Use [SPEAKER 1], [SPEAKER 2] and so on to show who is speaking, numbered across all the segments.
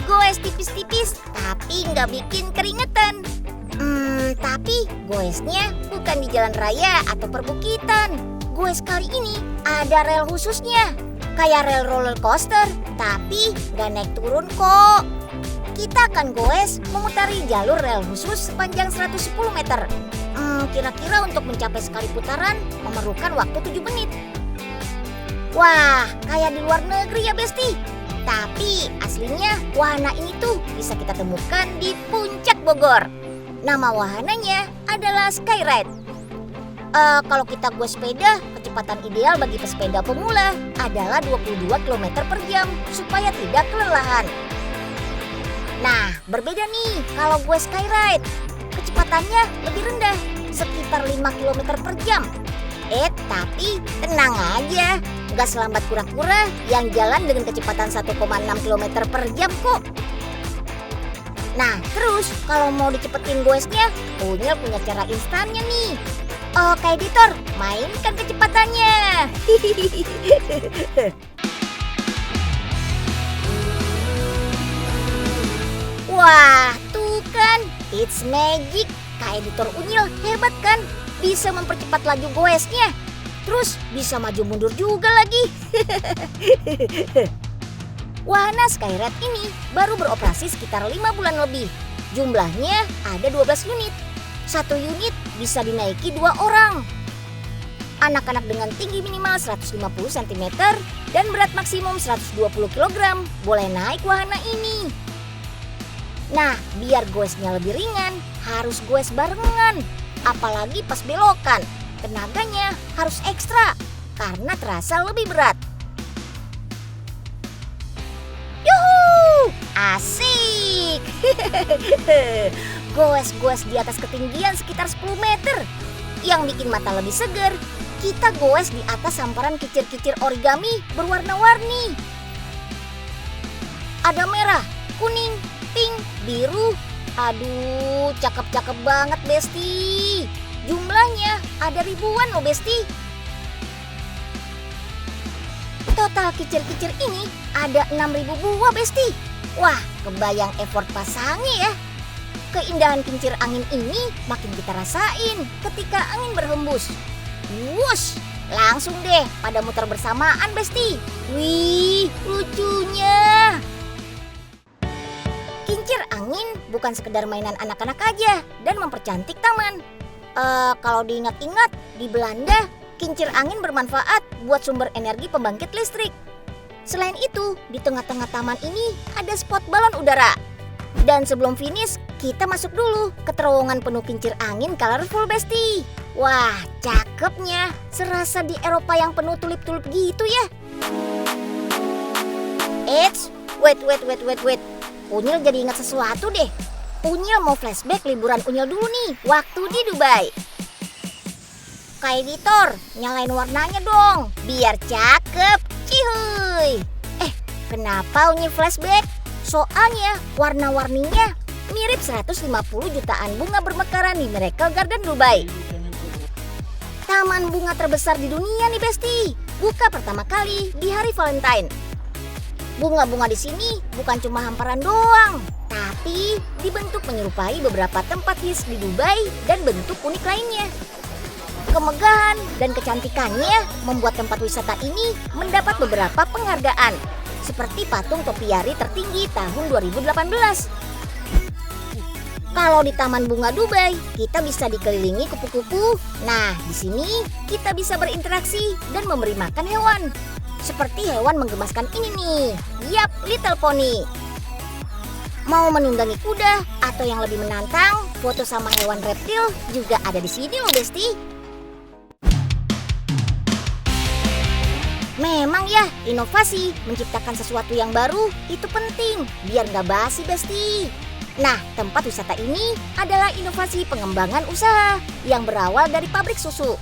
[SPEAKER 1] Goes tipis-tipis, tapi nggak bikin keringetan. Tapi goesnya bukan di jalan raya atau perbukitan. Goes kali ini ada rel khususnya. Kayak rel roller coaster, tapi nggak naik turun kok. Kita akan goes memutari jalur rel khusus sepanjang 110 meter. Kira-kira untuk mencapai sekali putaran memerlukan waktu 7 menit. Wah, kayak di luar negeri ya Besti. Tapi aslinya wahana ini tuh bisa kita temukan di Puncak Bogor. Nama wahananya adalah Skyride. Kalau kita goes sepeda, kecepatan ideal bagi pesepeda pemula adalah 22 km per jam supaya tidak kelelahan. Nah, berbeda nih kalau goes Skyride. Kecepatannya lebih rendah, sekitar 5 km per jam. Tapi tenang aja, nggak selambat kura-kura yang jalan dengan kecepatan 1,6 km per jam kok. Nah, terus kalau mau dicepetin goesnya, Unyil punya cara instannya nih. Oke editor, mainkan kecepatannya. Wah, tuh kan, it's magic. Kak editor Unyil hebat kan? Bisa mempercepat laju goesnya. Terus bisa maju mundur juga lagi. Wahana Skyride ini baru beroperasi sekitar 5 bulan lebih. Jumlahnya ada 12 unit. Satu unit bisa dinaiki 2 orang. Anak-anak dengan tinggi minimal 150 cm dan berat maksimum 120 kg boleh naik wahana ini. Nah, biar goesnya lebih ringan, harus goes barengan. Apalagi pas belokan, tenaganya harus ekstra karena terasa lebih berat. Yuhu, asik. Goes-goes di atas ketinggian sekitar 10 meter. Yang bikin mata lebih seger, kita goes di atas hamparan kicir-kicir origami berwarna-warni. Ada merah, kuning, pink, biru. Aduh, cakep-cakep banget Besti. Jumlahnya ada ribuan loh Besti. Total kicir-kicir ini ada 6.000 buah Besti. Wah, kebayang effort pasangnya ya. Keindahan kincir angin ini makin kita rasain ketika angin berhembus. Wush, langsung deh pada muter bersamaan Besti. Wih, lucunya. Kincir angin bukan sekedar mainan anak-anak aja dan mempercantik taman. Kalau diingat-ingat, di Belanda kincir angin bermanfaat buat sumber energi pembangkit listrik. Selain itu, di tengah-tengah taman ini ada spot balon udara. Dan sebelum finish, kita masuk dulu ke terowongan penuh kincir angin colorful Besti. Wah, cakepnya. Serasa di Eropa yang penuh tulip-tulip gitu ya. Wait. Unyil jadi ingat sesuatu deh. Unyil mau flashback liburan Unyil dulu nih, waktu di Dubai. Kak editor, nyalain warnanya dong, biar cakep. Cihuy. Kenapa Unyil flashback? Soalnya warna-warninya mirip 150 jutaan bunga bermekaran di Miracle Garden Dubai. Taman bunga terbesar di dunia nih Besti. Buka pertama kali di hari Valentine. Bunga-bunga di sini bukan cuma hamparan doang, tapi dibentuk menyerupai beberapa tempat hits di Dubai dan bentuk unik lainnya. Kemegahan dan kecantikannya membuat tempat wisata ini mendapat beberapa penghargaan, seperti patung topiari tertinggi tahun 2018. Kalau di Taman Bunga Dubai, kita bisa dikelilingi kupu-kupu. Nah, di sini kita bisa berinteraksi dan memberi makan hewan. Seperti hewan menggemaskan ini nih, yap, Little Pony. Mau menunggangi kuda atau yang lebih menantang, foto sama hewan reptil juga ada di sini loh Besti. Memang ya, inovasi menciptakan sesuatu yang baru itu penting biar nggak basi Besti. Nah, tempat wisata ini adalah inovasi pengembangan usaha yang berawal dari pabrik susu.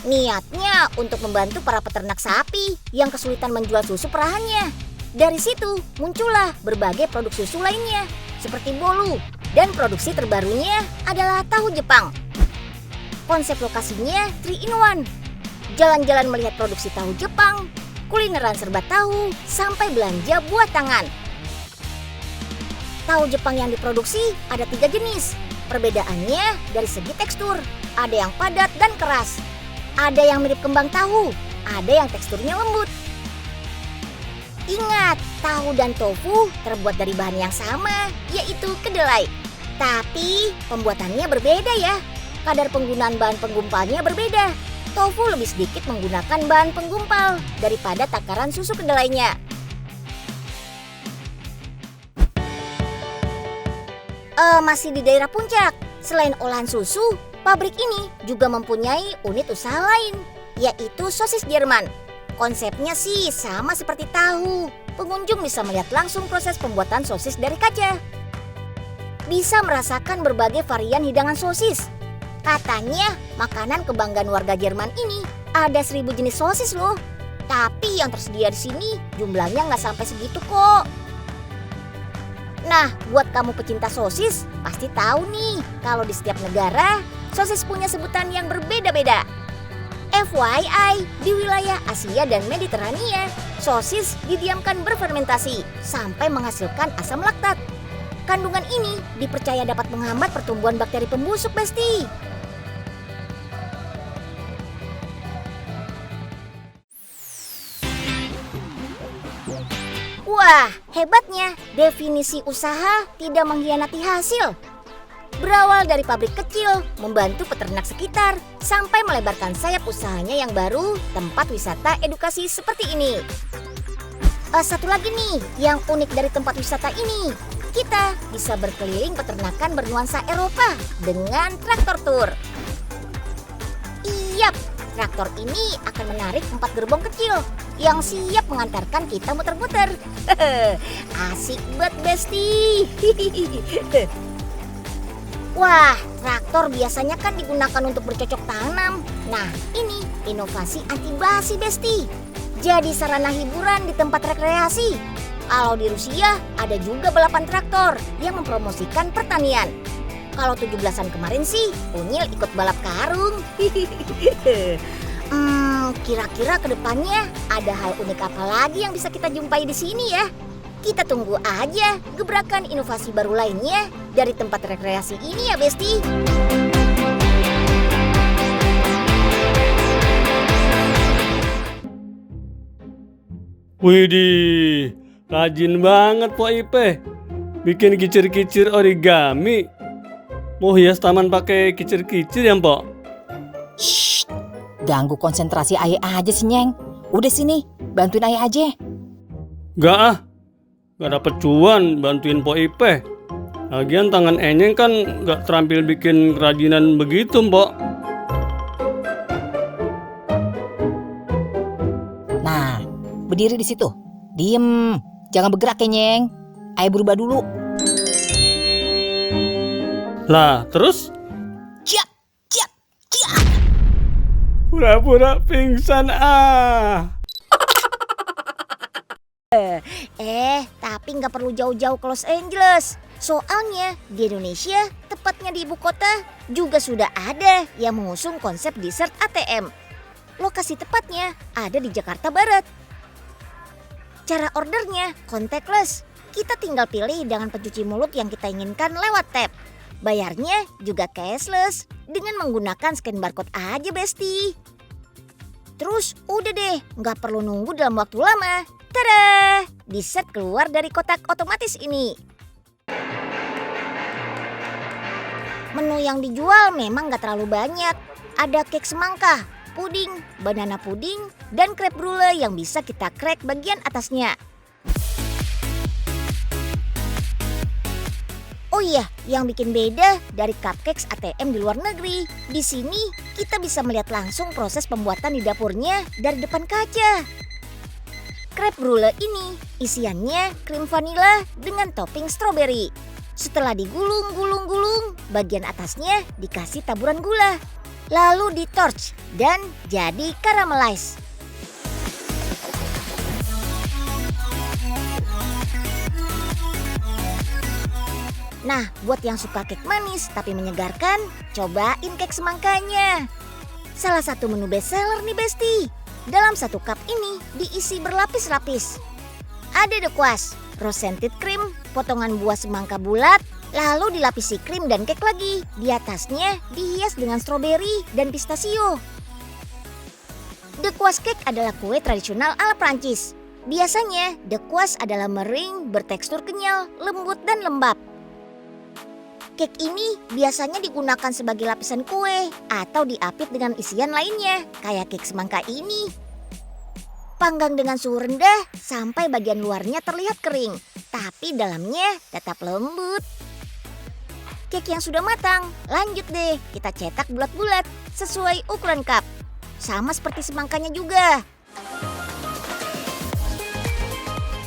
[SPEAKER 1] Niatnya untuk membantu para peternak sapi yang kesulitan menjual susu perahannya. Dari situ muncullah berbagai produk susu lainnya seperti bolu, dan produksi terbarunya adalah tahu Jepang. Konsep lokasinya 3 in 1. Jalan-jalan melihat produksi tahu Jepang, kulineran serba tahu, sampai belanja buat tangan. Tahu Jepang yang diproduksi ada 3 jenis. Perbedaannya dari segi tekstur, ada yang padat dan keras. Ada yang mirip kembang tahu, ada yang teksturnya lembut. Ingat, tahu dan tofu terbuat dari bahan yang sama, yaitu kedelai. Tapi pembuatannya berbeda ya. Kadar penggunaan bahan penggumpalnya berbeda. Tofu lebih sedikit menggunakan bahan penggumpal daripada takaran susu kedelainya. Masih di daerah Puncak. Selain olahan susu, pabrik ini juga mempunyai unit usaha lain, yaitu sosis Jerman. Konsepnya sih sama seperti tahu. Pengunjung bisa melihat langsung proses pembuatan sosis dari kaca. Bisa merasakan berbagai varian hidangan sosis. Katanya makanan kebanggaan warga Jerman ini ada 1000 jenis sosis loh. Tapi yang tersedia di sini jumlahnya nggak sampai segitu kok. Nah, buat kamu pecinta sosis, pasti tahu nih kalau di setiap negara sosis punya sebutan yang berbeda-beda. FYI, di wilayah Asia dan Mediterania, sosis didiamkan berfermentasi sampai menghasilkan asam laktat. Kandungan ini dipercaya dapat menghambat pertumbuhan bakteri pembusuk, Besti. Wah, hebatnya definisi usaha tidak mengkhianati hasil. Berawal dari pabrik kecil, membantu peternak sekitar, sampai melebarkan sayap usahanya yang baru, tempat wisata edukasi seperti ini. Satu lagi nih, yang unik dari tempat wisata ini, kita bisa berkeliling peternakan bernuansa Eropa dengan traktor tour. Iyap, traktor ini akan menarik 4 gerbong kecil yang siap mengantarkan kita muter-muter. Asik banget, Besti. Wah, traktor biasanya kan digunakan untuk bercocok tanam. Nah, ini inovasi anti basi, Besti. Jadi sarana hiburan di tempat rekreasi. Kalau di Rusia ada juga balapan traktor yang mempromosikan pertanian. Kalau 17-an kemarin sih, Unyil ikut balap karung. Kira-kira kedepannya ada hal unik apa lagi yang bisa kita jumpai di sini ya? Kita tunggu aja gebrakan inovasi baru lainnya dari tempat rekreasi ini ya, Besti.
[SPEAKER 2] Widih, rajin banget Po Ipe. Bikin kicir-kicir origami. Mau hias taman pakai kicir-kicir ya, Po?
[SPEAKER 3] Shh, ganggu konsentrasi ayah aja sih, Nyeng. Udah sini, bantuin ayah aja.
[SPEAKER 2] Gak ah, gak dapet cuan bantuin Po Ipe. Lagian tangan Enyeng kan gak terampil bikin kerajinan begitu, Po.
[SPEAKER 3] Nah, berdiri di situ. Diem, jangan bergerak ya, Nyeng. Ayah berubah dulu.
[SPEAKER 2] Lah, terus?
[SPEAKER 3] Ciap, ciap, ciap.
[SPEAKER 2] Pura-pura pingsan ah.
[SPEAKER 1] Tapi nggak perlu jauh-jauh ke Los Angeles. Soalnya di Indonesia, tepatnya di ibu kota, juga sudah ada yang mengusung konsep dessert ATM. Lokasi tepatnya ada di Jakarta Barat. Cara ordernya contactless. Kita tinggal pilih hidangan pencuci mulut yang kita inginkan lewat tap. Bayarnya juga cashless dengan menggunakan scan barcode aja, Besti. Terus udah deh, nggak perlu nunggu dalam waktu lama. Tada! Dessert keluar dari kotak otomatis ini. Menu yang dijual memang nggak terlalu banyak. Ada cake semangka, puding, banana puding, dan crepe brulee yang bisa kita crack bagian atasnya. Oh iya, yang bikin beda dari cupcakes ATM di luar negeri, di sini kita bisa melihat langsung proses pembuatan di dapurnya dari depan kaca. Crepe brulee ini isiannya krim vanila dengan topping stroberi. Setelah digulung-gulung-gulung, bagian atasnya dikasih taburan gula. Lalu di-torch dan jadi caramelize. Nah, buat yang suka kek manis tapi menyegarkan, cobain kek semangkanya. Salah satu menu bestseller nih, Besti. Dalam satu cup ini diisi berlapis-lapis. Ada dekuas, rose scented cream, potongan buah semangka bulat, lalu dilapisi krim dan kek lagi. Di atasnya dihias dengan stroberi dan pistachio. Dekuas cake adalah kue tradisional ala Prancis. Biasanya dekuas adalah meringue bertekstur kenyal, lembut dan lembab. Cake ini biasanya digunakan sebagai lapisan kue atau diapit dengan isian lainnya, kayak cake semangka ini. Panggang dengan suhu rendah sampai bagian luarnya terlihat kering, tapi dalamnya tetap lembut. Cake yang sudah matang, lanjut deh kita cetak bulat-bulat sesuai ukuran cup. Sama seperti semangkanya juga.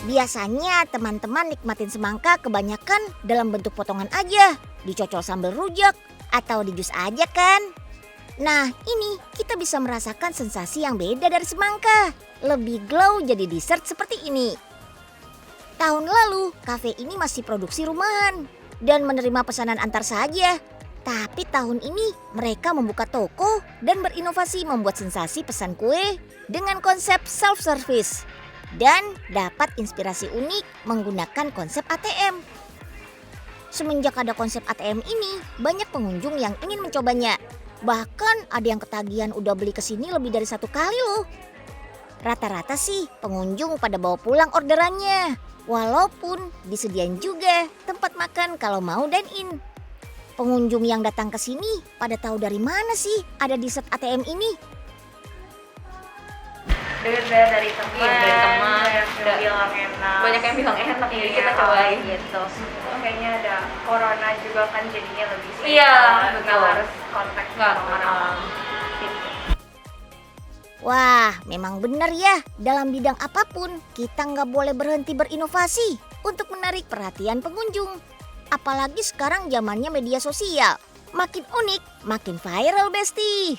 [SPEAKER 1] Biasanya teman-teman nikmatin semangka kebanyakan dalam bentuk potongan aja, dicocol sambal rujak, atau di jus aja kan? Nah ini kita bisa merasakan sensasi yang beda dari semangka, lebih glow jadi dessert seperti ini. Tahun lalu kafe ini masih produksi rumahan dan menerima pesanan antar saja. Tapi tahun ini mereka membuka toko dan berinovasi membuat sensasi pesan kue dengan konsep self-service. Dan dapat inspirasi unik menggunakan konsep ATM. Semenjak ada konsep ATM ini, banyak pengunjung yang ingin mencobanya. Bahkan ada yang ketagihan udah beli kesini lebih dari 1 kali loh. Rata-rata sih pengunjung pada bawa pulang orderannya. Walaupun disediain juga tempat makan kalau mau dine-in. Pengunjung yang datang ke sini pada tahu dari mana sih ada dessert ATM ini?
[SPEAKER 4] Dari teman,
[SPEAKER 5] banyak yang bilang enak jadi kita cobain gitu.
[SPEAKER 4] Kayaknya ada corona juga kan jadinya lebih safe.
[SPEAKER 5] Iya,
[SPEAKER 4] nggak
[SPEAKER 5] betul.
[SPEAKER 4] harus kontak sama orang.
[SPEAKER 1] Wah, memang benar ya. Dalam bidang apapun, kita nggak boleh berhenti berinovasi untuk menarik perhatian pengunjung. Apalagi sekarang zamannya media sosial. Makin unik, makin viral, Besti.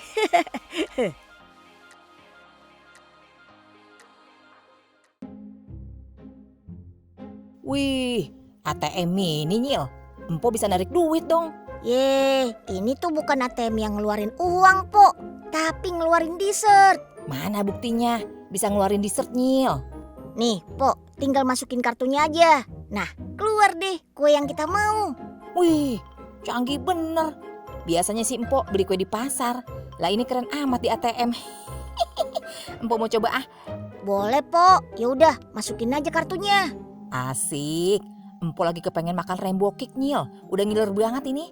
[SPEAKER 3] Wih, ATM ini Nyil. Empo bisa narik duit dong.
[SPEAKER 1] Ye, ini tuh bukan ATM yang ngeluarin uang, Po. Tapi ngeluarin dessert.
[SPEAKER 3] Mana buktinya bisa ngeluarin dessert Nyil?
[SPEAKER 1] Nih, Po, tinggal masukin kartunya aja. Nah, keluar deh kue yang kita mau.
[SPEAKER 3] Wih, canggih bener. Biasanya sih Empo beli kue di pasar. Lah ini keren amat di ATM. Empo mau coba ah.
[SPEAKER 1] Boleh, Po. Yaudah, masukin aja kartunya.
[SPEAKER 3] Asik. Empo lagi kepengen makan rainbow cake Nyil. Udah ngiler banget ini.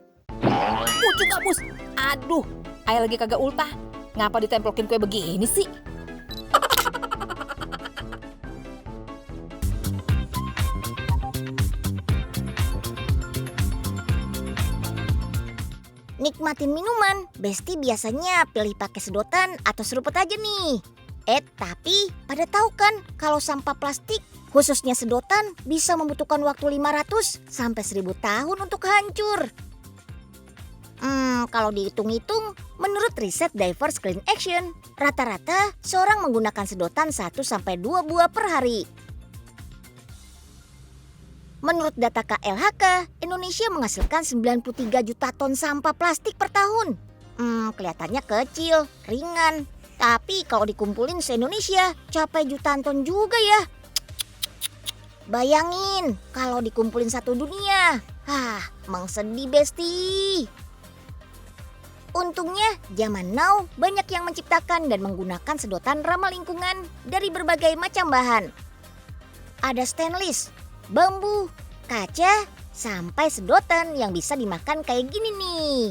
[SPEAKER 3] Juga bus. Aduh, ayah lagi kagak ultah. Ngapa ditempelkin kue begini sih?
[SPEAKER 1] Nikmatin minuman, Besti biasanya pilih pakai sedotan atau seruput aja nih. Tapi pada tahu kan kalau sampah plastik, khususnya sedotan, bisa membutuhkan waktu 500 sampai 1000 tahun untuk hancur. Kalau dihitung-hitung, menurut riset Diverse Clean Action, rata-rata seorang menggunakan sedotan 1 sampai 2 buah per hari. Menurut data KLHK, Indonesia menghasilkan 93 juta ton sampah plastik per tahun. Kelihatannya kecil, ringan. Tapi kalau dikumpulin se-Indonesia, capai jutaan ton juga ya. Bayangin kalau dikumpulin satu dunia. Emang sedih, Besti. Untungnya zaman now banyak yang menciptakan dan menggunakan sedotan ramah lingkungan dari berbagai macam bahan. Ada stainless, bambu, kaca, sampai sedotan yang bisa dimakan kayak gini nih.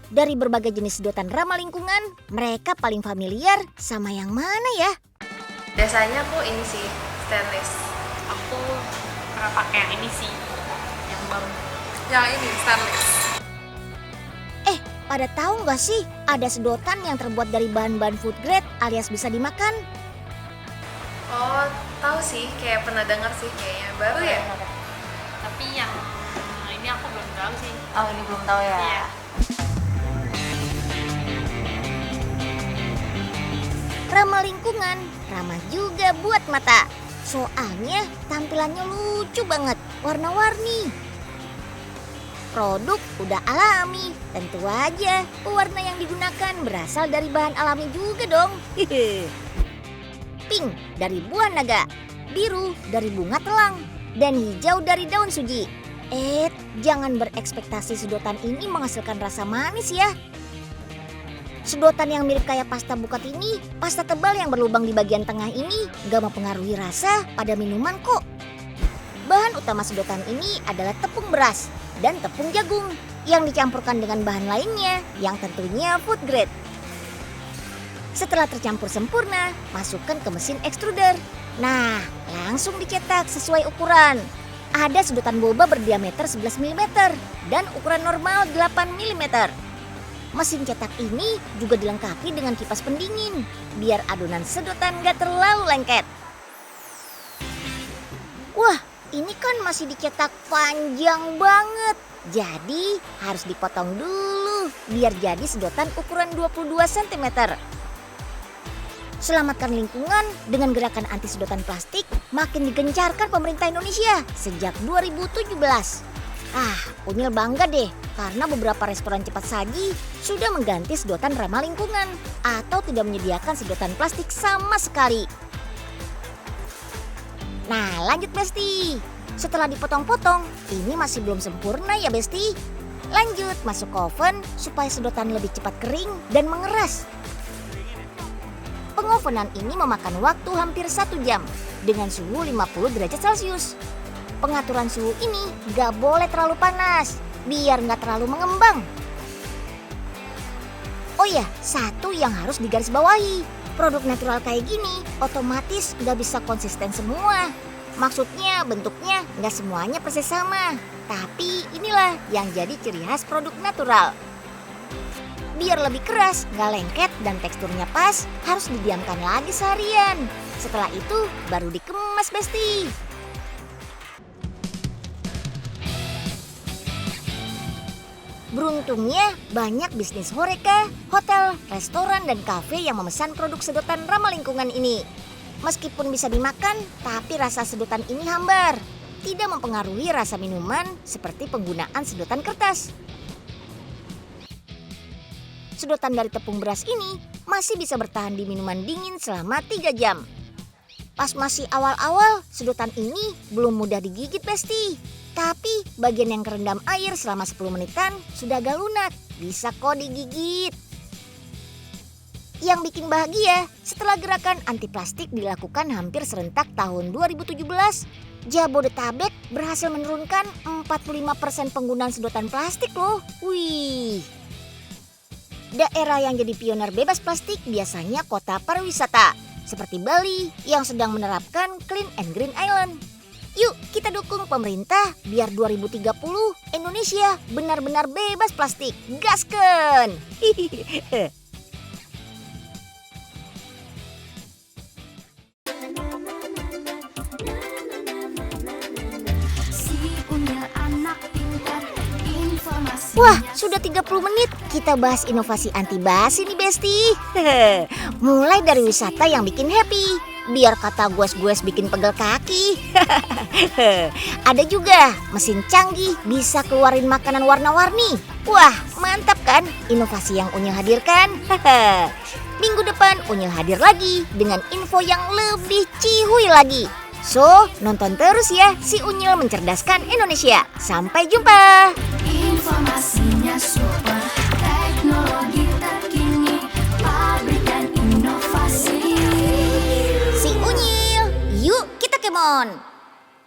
[SPEAKER 1] Dari berbagai jenis sedotan ramah lingkungan, mereka paling familiar sama yang mana ya?
[SPEAKER 5] Biasanya aku ini sih stainless.
[SPEAKER 4] Aku pernah pakai yang ini sih, yang baru.
[SPEAKER 5] Yang ini stainless.
[SPEAKER 1] Pada tahu nggak sih ada sedotan yang terbuat dari bahan-bahan food grade alias bisa dimakan?
[SPEAKER 5] Oh, tahu sih, kayak pernah dengar sih kayaknya. Baru ya?
[SPEAKER 4] Tapi yang ini aku belum tahu sih.
[SPEAKER 5] Oh, ini belum tahu ya.
[SPEAKER 4] Iya.
[SPEAKER 1] Ramah lingkungan, ramah juga buat mata. Soalnya tampilannya lucu banget, warna-warni. produk udah alami. Tentu aja pewarna yang digunakan berasal dari bahan alami juga dong. Pink dari buah naga, biru dari bunga telang, dan hijau dari daun suji. Jangan berekspektasi sedotan ini menghasilkan rasa manis ya. Sedotan yang mirip kayak pasta bukat ini, pasta tebal yang berlubang di bagian tengah ini gak mempengaruhi rasa pada minuman kok. Bahan utama sedotan ini adalah tepung beras dan tepung jagung yang dicampurkan dengan bahan lainnya yang tentunya food grade. Setelah tercampur sempurna, masukkan ke mesin extruder. Nah, langsung dicetak sesuai ukuran. Ada sedotan boba berdiameter 11 mm dan ukuran normal 8 mm. Mesin cetak ini juga dilengkapi dengan kipas pendingin biar adonan sedotan gak terlalu lengket. Wah, ini kan masih dicetak panjang banget. Jadi harus dipotong dulu biar jadi sedotan ukuran 22 cm. Selamatkan lingkungan dengan gerakan anti sedotan plastik makin digencarkan pemerintah Indonesia sejak 2017. Unyil bangga deh karena beberapa restoran cepat saji sudah mengganti sedotan ramah lingkungan atau tidak menyediakan sedotan plastik sama sekali. Nah, lanjut Besti. Setelah dipotong-potong, ini masih belum sempurna ya Besti. Lanjut masuk ke oven supaya sedotan lebih cepat kering dan mengeras. Pengovenan ini memakan waktu hampir 1 jam dengan suhu 50 derajat Celcius. Pengaturan suhu ini gak boleh terlalu panas, biar gak terlalu mengembang. Oh ya, satu yang harus digarisbawahi. Produk natural kayak gini otomatis gak bisa konsisten semua. Maksudnya bentuknya gak semuanya persis sama. Tapi inilah yang jadi ciri khas produk natural. Biar lebih keras, gak lengket dan teksturnya pas, harus didiamkan lagi seharian. Setelah itu baru dikemas Besti. Beruntungnya banyak bisnis horeca, hotel, restoran, dan kafe yang memesan produk sedotan ramah lingkungan ini. Meskipun bisa dimakan, tapi rasa sedotan ini hambar. Tidak mempengaruhi rasa minuman seperti penggunaan sedotan kertas. Sedotan dari tepung beras ini masih bisa bertahan di minuman dingin selama 3 jam. Pas masih awal-awal, sedotan ini belum mudah digigit Besti. Tapi bagian yang kerendam air selama 10 menitan sudah agak lunak, bisa kok digigit. Yang bikin bahagia, setelah gerakan anti plastik dilakukan hampir serentak tahun 2017, Jabodetabek berhasil menurunkan 45% penggunaan sedotan plastik loh. Wih. Daerah yang jadi pioner bebas plastik biasanya kota pariwisata, seperti Bali yang sedang menerapkan Clean and Green Island. Yuk kita dukung pemerintah biar 2030 Indonesia benar-benar bebas plastik. Gaskeun! Wah, sudah 30 menit kita bahas inovasi anti basi nih Besti. Mulai dari wisata yang bikin happy, biar kata goes-goes bikin pegel kaki. Ada juga mesin canggih bisa keluarin makanan warna-warni. Wah, mantap kan inovasi yang Unyil hadirkan? Minggu depan Unyil hadir lagi dengan info yang lebih cihuy lagi. So, nonton terus ya si Unyil mencerdaskan Indonesia. Sampai jumpa.
[SPEAKER 6] Informasinya super, teknologi terkini, pabrik dan inovasi.
[SPEAKER 1] Si Unyil, yuk kita kemon.